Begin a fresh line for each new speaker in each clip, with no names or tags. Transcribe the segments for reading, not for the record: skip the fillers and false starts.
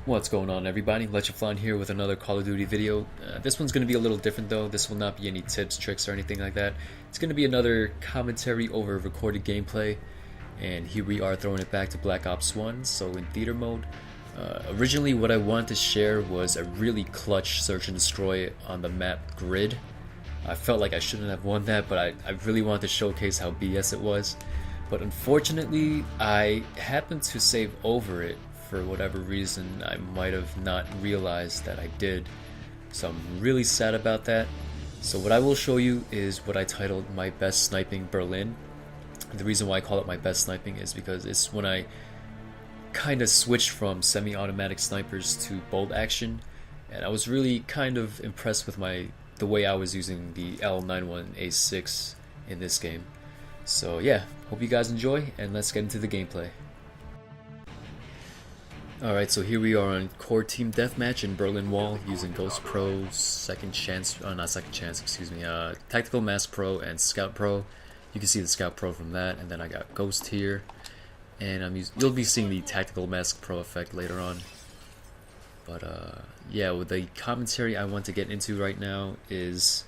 What's going on, everybody? Lechathlon here with another Call of Duty video. This one's going to be a little different though. This will not be any tips, tricks, or anything like that. It's going to be another commentary over recorded gameplay. And here we are throwing it back to Black Ops 1, so in theater mode. Originally what I wanted to share was a really clutch search and destroy on the map Grid. I felt like I shouldn't have won that, but I really wanted to showcase how BS it was. But unfortunately, I happened to save over it. For whatever reason, I might have not realized that I did. So I'm really sad about that. So what I will show you is what I titled My Best Sniping Berlin. And the reason why I call it My Best Sniping is because it's when I kind of switched from semi-automatic snipers to bolt action. And I was really kind of impressed with the way I was using the L91A6 in this game. So yeah, hope you guys enjoy, and let's get into the gameplay. Alright, so here we are on Core Team Deathmatch in Berlin Wall using Ghost Pro, Tactical Mask Pro and Scout Pro. You can see the Scout Pro from that, and then I got Ghost here. And you'll be seeing the Tactical Mask Pro effect later on. But yeah, with the commentary I want to get into right now is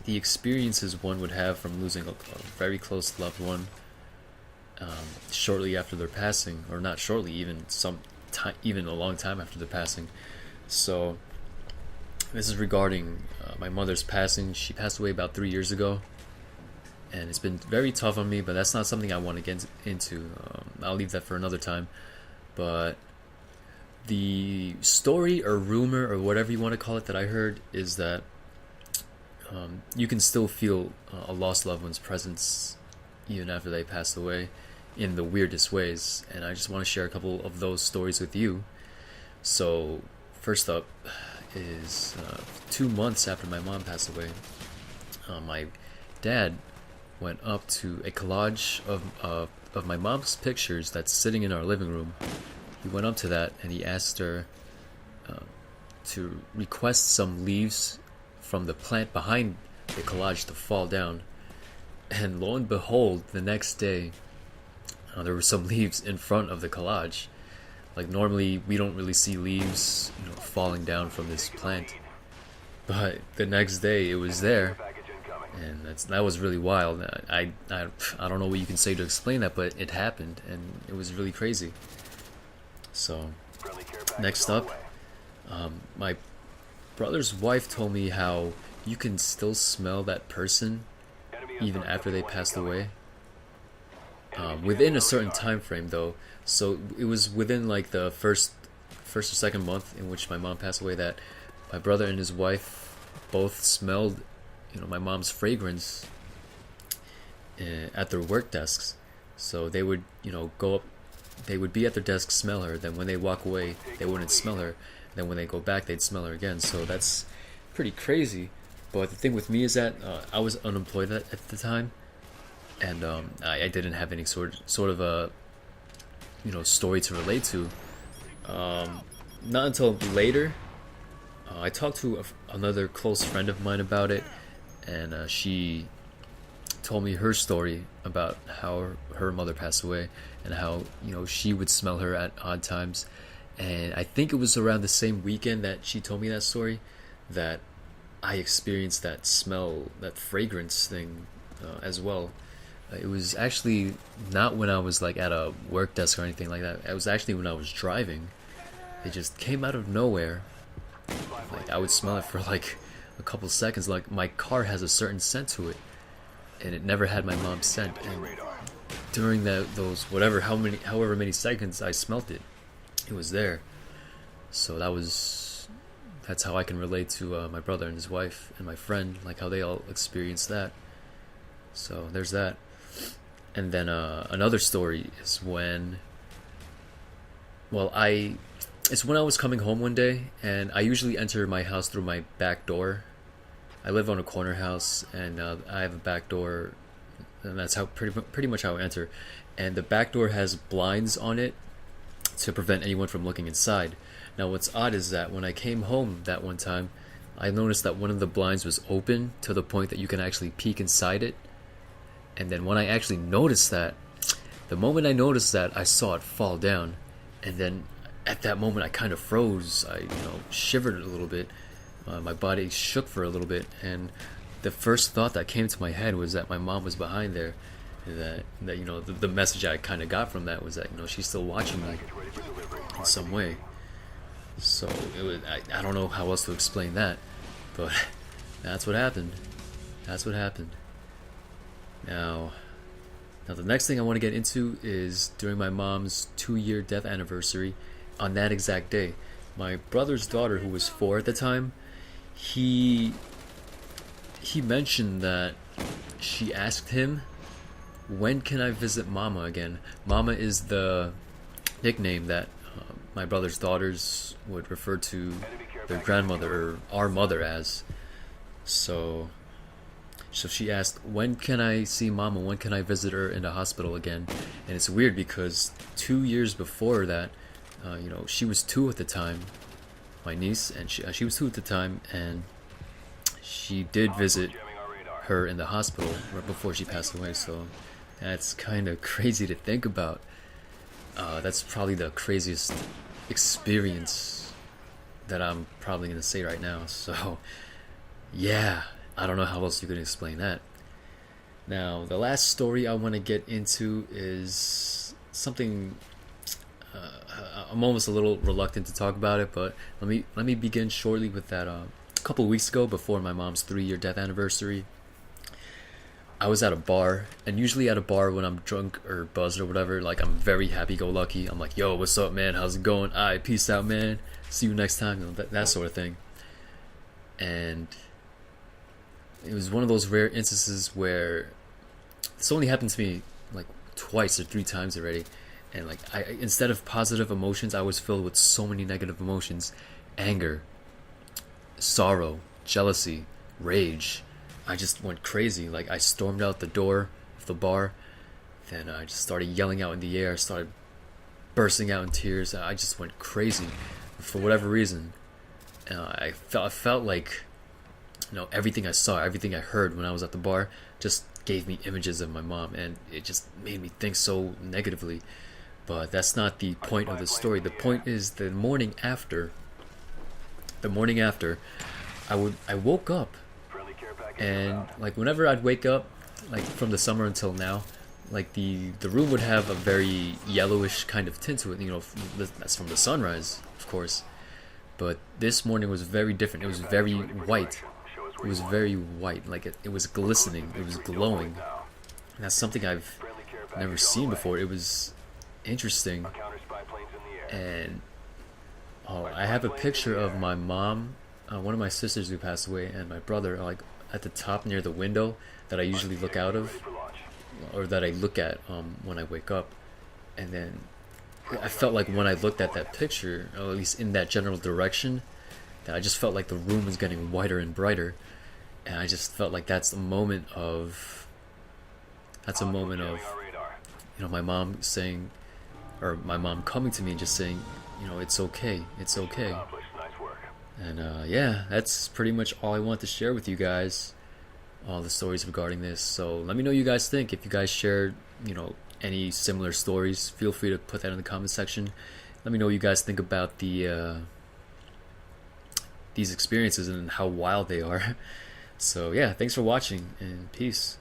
the experiences one would have from losing a very close loved one shortly after their passing, or not shortly, even a long time after their passing. So this is regarding my mother's passing. She passed away about 3 years ago, and it's been very tough on me, but that's not something I want to get into. I'll leave that for another time. But the story or rumor or whatever you want to call it that I heard is that you can still feel a lost loved one's presence even after they passed away in the weirdest ways, and I just want to share a couple of those stories with you. So first up is 2 months after my mom passed away, my dad went up to a collage of my mom's pictures that's sitting in our living room. He went up to that and he asked her to request some leaves from the plant behind the collage to fall down, and lo and behold, the next day there were some leaves in front of the collage. Like, normally we don't really see leaves, falling down from this plant, but the next day it was there, and that was really wild. I don't know what you can say to explain that, but it happened, and it was really crazy. So next up, my brother's wife told me how you can still smell that person even after they passed away. Within a certain time frame though, so it was within like the first or second month in which my mom passed away that my brother and his wife both smelled my mom's fragrance at their work desks. So they would go up, they would be at their desk, smell her, then when they walk away they wouldn't smell her, then when they go back they'd smell her again. So that's pretty crazy. But the thing with me is that I was unemployed at the time, and I didn't have any sort of a story to relate to. Not until later, I talked to another close friend of mine about it, and she told me her story about how her mother passed away and how she would smell her at odd times. And I think it was around the same weekend that she told me that story that I experienced that smell, that fragrance thing as well. It was actually not when I was like at a work desk or anything like that. It was actually when I was driving. It just came out of nowhere. Like, I would smell it for like a couple seconds. Like, my car has a certain scent to it, and it never had my mom's scent. And during those however many seconds I smelt it, it was there. So that's how I can relate to my brother and his wife and my friend, like how they all experienced that. So there's that. And then another story is when I was coming home one day, and I usually enter my house through my back door. I live on a corner house, and I have a back door, and that's how pretty much how I enter. And the back door has blinds on it to prevent anyone from looking inside. Now what's odd is that when I came home that one time, I noticed that one of the blinds was open to the point that you can actually peek inside it. And then when I actually noticed that, the moment I noticed that, I saw it fall down, and then at that moment I kind of froze. I shivered a little bit. My body shook for a little bit, and the first thought that came to my head was that my mom was behind there. That the message I kind of got from that was that she's still watching me in some way. So it was I don't know how else to explain that, but that's what happened. That's what happened. Now the next thing I want to get into is during my mom's 2-year death anniversary. On that exact day, my brother's daughter, who was 4 at the time, he mentioned that she asked him, when can I visit Mama again? Mama is the nickname that my brother's daughters would refer to their grandmother, or our mother, as. So she asked, when can I see Mama? When can I visit her in the hospital again? And it's weird because 2 years before that, she was 2 at the time, my niece, and she was 2 at the time, and she did visit her in the hospital right before she passed away. So that's kind of crazy to think about. That's probably the craziest experience that I'm probably going to say right now. So yeah, I don't know how else you could explain that. Now, the last story I want to get into is something I'm almost a little reluctant to talk about it, but let me begin shortly with that. A couple weeks ago, before my mom's 3-year death anniversary, I was at a bar, and usually at a bar when I'm drunk or buzzed or whatever, like, I'm very happy-go-lucky. I'm like, yo, what's up, man? How's it going? Alright, peace out, man. See you next time. That sort of thing. And it was one of those rare instances where this only happened to me like twice or 3 times already, and like I instead of positive emotions, I was filled with so many negative emotions: anger, sorrow, jealousy, rage. I just went crazy. Like, I stormed out the door of the bar, then I just started yelling out in the air, started bursting out in tears. I just went crazy for whatever reason. I felt like everything I saw, everything I heard when I was at the bar just gave me images of my mom, and it just made me think so negatively. But that's not the point of the story. The point is the morning after, I woke up, and like whenever I'd wake up, like from the summer until now, like the room would have a very yellowish kind of tint to it. That's from the sunrise, of course. But this morning was very different. It was very white. It was very white, like it was glistening, it was glowing. And that's something I've never seen before. It was interesting. And I have a picture of my mom, one of my sisters who passed away, and my brother, like at the top near the window that I usually look out of, or that I look at when I wake up. And then I felt like when I looked at that picture, or at least in that general direction, that I just felt like the room was getting whiter and brighter. And I just felt like that's a moment of my mom saying, or my mom coming to me and just saying, it's okay, it's okay. And yeah, that's pretty much all I want to share with you guys, all the stories regarding this. So let me know what you guys think. If you guys shared any similar stories, feel free to put that in the comment section. Let me know what you guys think about these experiences and how wild they are. So yeah, thanks for watching, and peace.